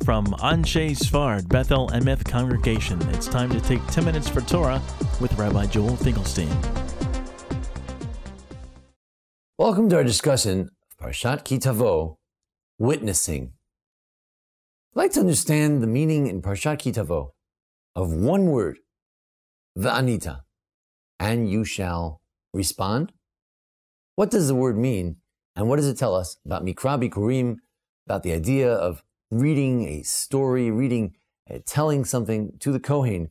From Anshe Sfard Bethel Emeth Congregation, it's time to take 10 minutes for Torah with Rabbi Joel Finkelstein. Welcome to our discussion of Parshat Ki Tavo, witnessing. I'd like to understand the meaning in Parshat Ki Tavo of one word, v'anita, and you shall respond. What does the word mean, and what does it tell us about Mikra Bikurim, about the idea of reading a story, telling something to the Kohen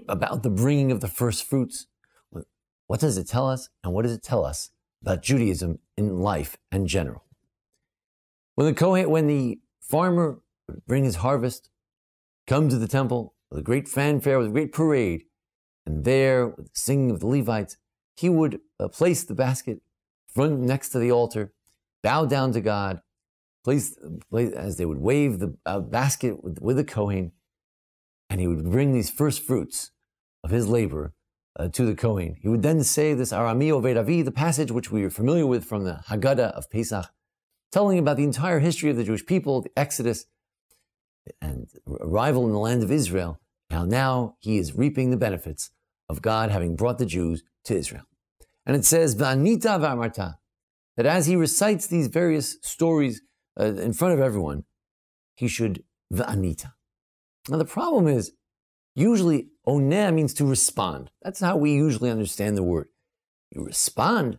about the bringing of the first fruits? What does it tell us, and what does it tell us about Judaism in life and general? When the farmer would bring his harvest, come to the temple with a great fanfare, with a great parade, and there, with the singing of the Levites, he would place the basket front next to the altar, bow down to God, place as they would wave the basket with the Kohen, and he would bring these first fruits of his labor to the Kohen. He would then say this Arami Oved Avi, the passage which we are familiar with from the Haggadah of Pesach, telling about the entire history of the Jewish people, the Exodus, and arrival in the land of Israel. Now he is reaping the benefits of God having brought the Jews to Israel. And it says, V'anita v'amarta, that as he recites these various stories in front of everyone, he should v'anita. Now the problem is, usually oneh means to respond. That's how we usually understand the word. You respond.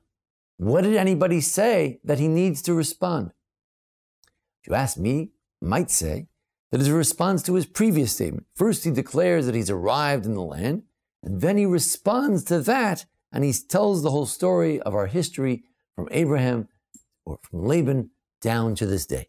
What did anybody say that he needs to respond? If you ask me, I might say that it's a response to his previous statement. First he declares that he's arrived in the land, and then he responds to that, and he tells the whole story of our history from Abraham or from Laban down to this day.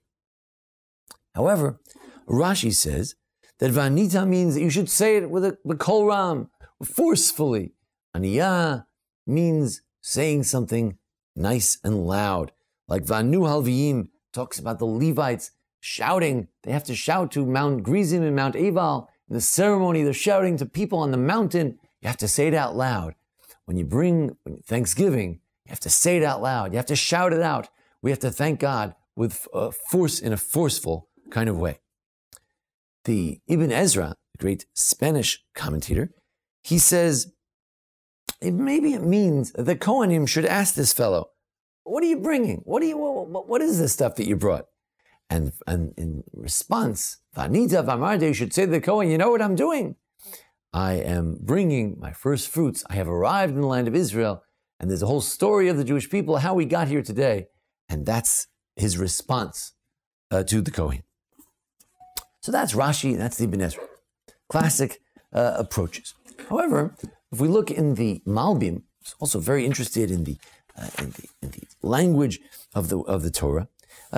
However, Rashi says that Vanita means that you should say it with a kol ram, forcefully. Aniyah means saying something nice and loud. Like Vanu Halviim talks about the Levites shouting. They have to shout to Mount Gerizim and Mount Ebal. In the ceremony, they're shouting to people on the mountain. You have to say it out loud. When you bring Thanksgiving, you have to say it out loud. You have to shout it out. We have to thank God with force, in a forceful kind of way. The Ibn Ezra, the great Spanish commentator, he says, maybe it means that the Kohanim should ask this fellow, what are you bringing? What is this stuff that you brought? And in response, Vanita Vamarde, you should say to the Kohen, you know what I'm doing? I am bringing my first fruits. I have arrived in the land of Israel, and there's a whole story of the Jewish people, how we got here today, and that's his response to the Kohen. So that's Rashi, that's the Ibn Ezra. Classic approaches. However, if we look in the Malbim, who's also very interested in the language of the Torah,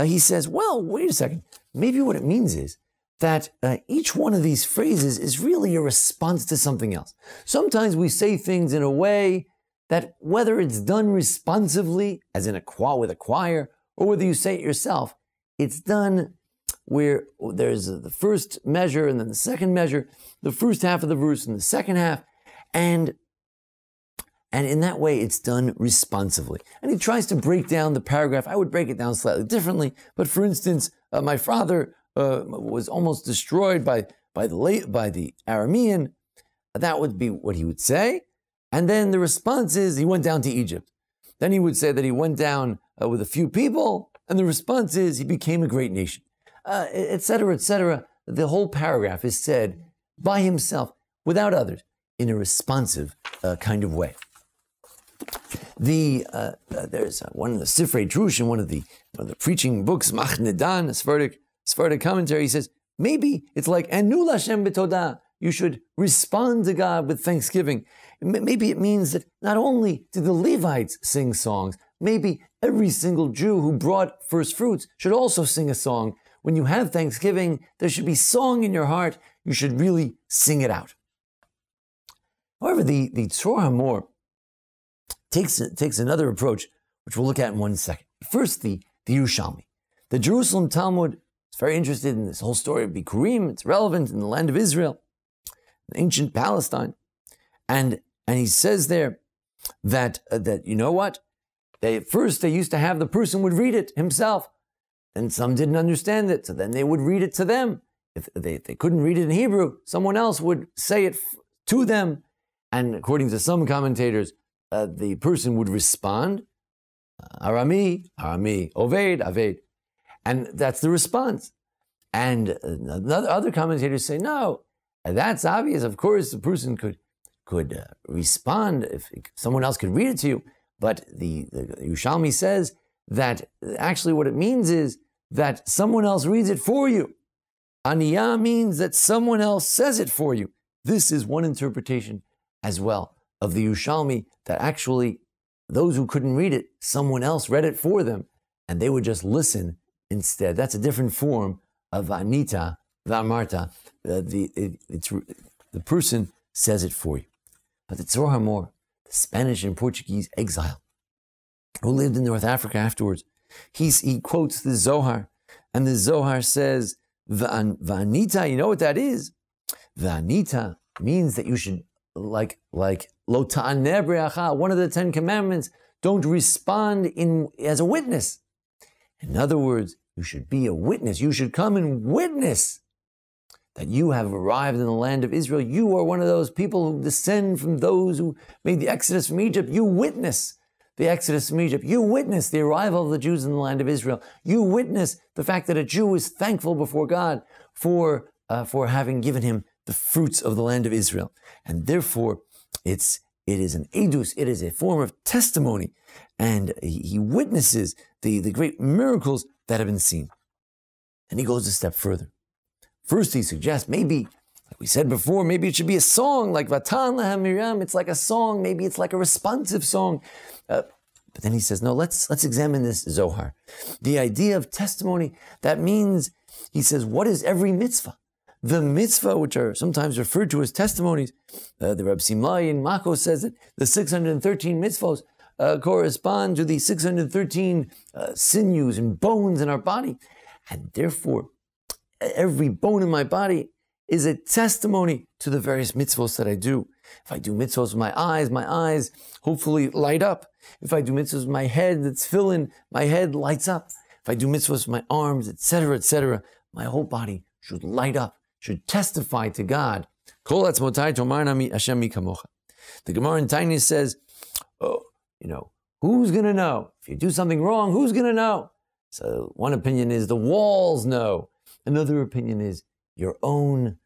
he says, well, wait a second. Maybe what it means is that each one of these phrases is really a response to something else. Sometimes we say things in a way that whether it's done responsively, as in with a choir, or whether you say it yourself, it's done where there's the first measure and then the second measure, the first half of the verse and the second half, and in that way it's done responsively. And he tries to break down the paragraph. I would break it down slightly differently, but for instance, my father was almost destroyed by the Aramean. That would be what he would say. And then the response is he went down to Egypt. Then he would say that he went down with a few people, and the response is he became a great nation, etc., etc. The whole paragraph is said by himself, without others, in a responsive kind of way. There's one of the Sifrei Drush, one of the preaching books, Machnedan, a Sephardic commentary, he says, maybe it's like, Anu Lashem b'todah, you should respond to God with thanksgiving. Maybe it means that not only did the Levites sing songs, maybe every single Jew who brought first fruits should also sing a song. When you have Thanksgiving, there should be song in your heart. You should really sing it out. However, the Tzor HaMor takes another approach, which we'll look at in 1 second. First, the Yerushalmi. The Jerusalem Talmud is very interested in this whole story of Bikurim. It's relevant in the land of Israel, ancient Palestine. And he says there that you know what? First they used to have the person would read it himself. And some didn't understand it, so then they would read it to them. if they couldn't read it in Hebrew, someone else would say it to them. And according to some commentators, the person would respond, Arami, Arami, Oved, Aved. And that's the response. And other commentators say, no, that's obvious. Of course, the person could respond if someone else could read it to you. But the Yerushalmi says that actually what it means is that someone else reads it for you. Aniyah means that someone else says it for you. This is one interpretation as well of the Yerushalmi, that actually those who couldn't read it, someone else read it for them, and they would just listen instead. That's a different form of Anita, Vamarta. The person says it for you. But the Tzor HaMor, the Spanish and Portuguese exile, who lived in North Africa afterwards, he quotes the Zohar, and the Zohar says, V'anita, you know what that is? V'anita means that you should, like lo ta'aneh b'reacha, one of the 10 commandments, don't respond as a witness. In other words, you should be a witness. You should come and witness that you have arrived in the land of Israel. You are one of those people who descend from those who made the exodus from Egypt. You witness the exodus from Egypt. You witness the arrival of the Jews in the land of Israel. You witness the fact that a Jew is thankful before God for having given him the fruits of the land of Israel. And therefore, it is an edus, it is a form of testimony. And he witnesses the great miracles that have been seen. And he goes a step further. First, he suggests maybe, like we said before, maybe it should be a song like Vatan Lahem Miriam. It's like a song. Maybe it's like a responsive song. But then he says, no, let's examine this Zohar. The idea of testimony, that means, he says, what is every mitzvah? The mitzvah, which are sometimes referred to as testimonies, the Reb Simlai in Mako says that the 613 mitzvahs correspond to the 613 sinews and bones in our body. And therefore, every bone in my body is a testimony to the various mitzvahs that I do. If I do mitzvahs with my eyes hopefully light up. If I do mitzvahs with my head, that's filling, my head lights up. If I do mitzvahs with my arms, etc., my whole body should light up, should testify to God. The Gemara in Tanya says, who's going to know? If you do something wrong, who's going to know? So one opinion is the walls know. Another opinion is your own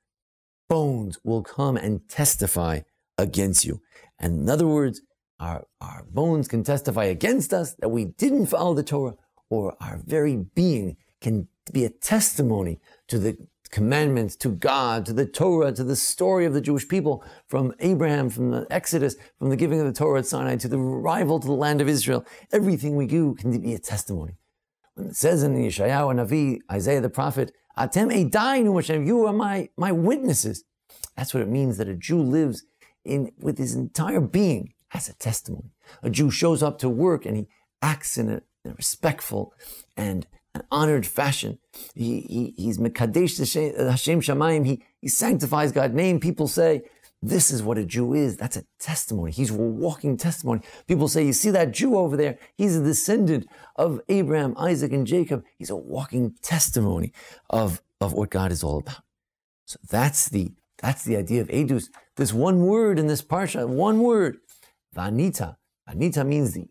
bones will come and testify against you. And in other words, our bones can testify against us that we didn't follow the Torah, or our very being can be a testimony to the commandments, to God, to the Torah, to the story of the Jewish people, from Abraham, from the Exodus, from the giving of the Torah at Sinai, to the arrival to the land of Israel. Everything we do can be a testimony. When it says in the Yeshayahu Navi, Isaiah the prophet, Atem Eidainu Hashem, you are my witnesses. That's what it means that a Jew lives with his entire being as a testimony. A Jew shows up to work and he acts in a respectful and an honored fashion. He's Mekadesh Hashem Shamayim. He sanctifies God's name. People say, this is what a Jew is. That's a testimony. He's a walking testimony. People say, you see that Jew over there? He's a descendant of Abraham, Isaac, and Jacob. He's a walking testimony of what God is all about. So that's the idea of edus. This one word in this parsha, one word, vanita. Vanita means that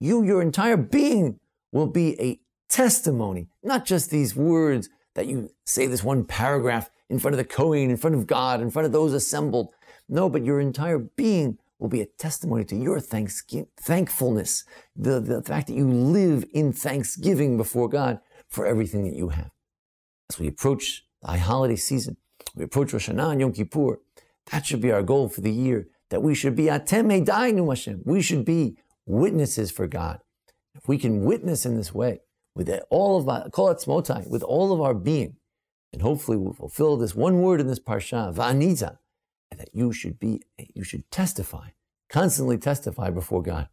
your entire being will be a testimony, not just these words that you say this one paragraph in front of the Kohen, in front of God, in front of those assembled. No, but your entire being will be a testimony to your thankfulness, the fact that you live in thanksgiving before God for everything that you have. As we approach the high holiday season, we approach Rosh Hashanah and Yom Kippur, that should be our goal for the year, that we should be Atem Eidainu Hashem. We should be witnesses for God. If we can witness in this way, with all of our Kol Atzmotai, with all of our being, and hopefully we'll fulfill this one word in this parsha, Va'anita, and that you should testify, constantly testify before God.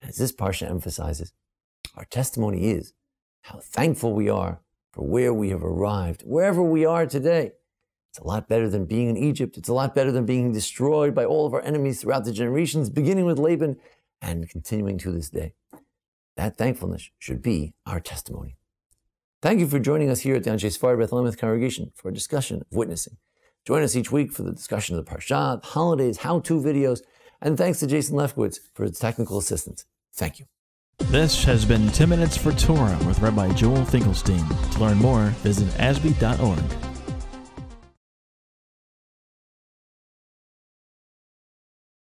As this parsha emphasizes, our testimony is how thankful we are for where we have arrived, wherever we are today. It's a lot better than being in Egypt. It's a lot better than being destroyed by all of our enemies throughout the generations, beginning with Laban and continuing to this day. That thankfulness should be our testimony. Thank you for joining us here at the Anshe Sfard Beth Lemeth congregation for a discussion of witnessing. Join us each week for the discussion of the Parsha, holidays, how-to videos, and thanks to Jason Lefkowitz for his technical assistance. Thank you. This has been 10 Minutes for Torah with Rabbi Joel Finkelstein. To learn more, visit ASBEE.org.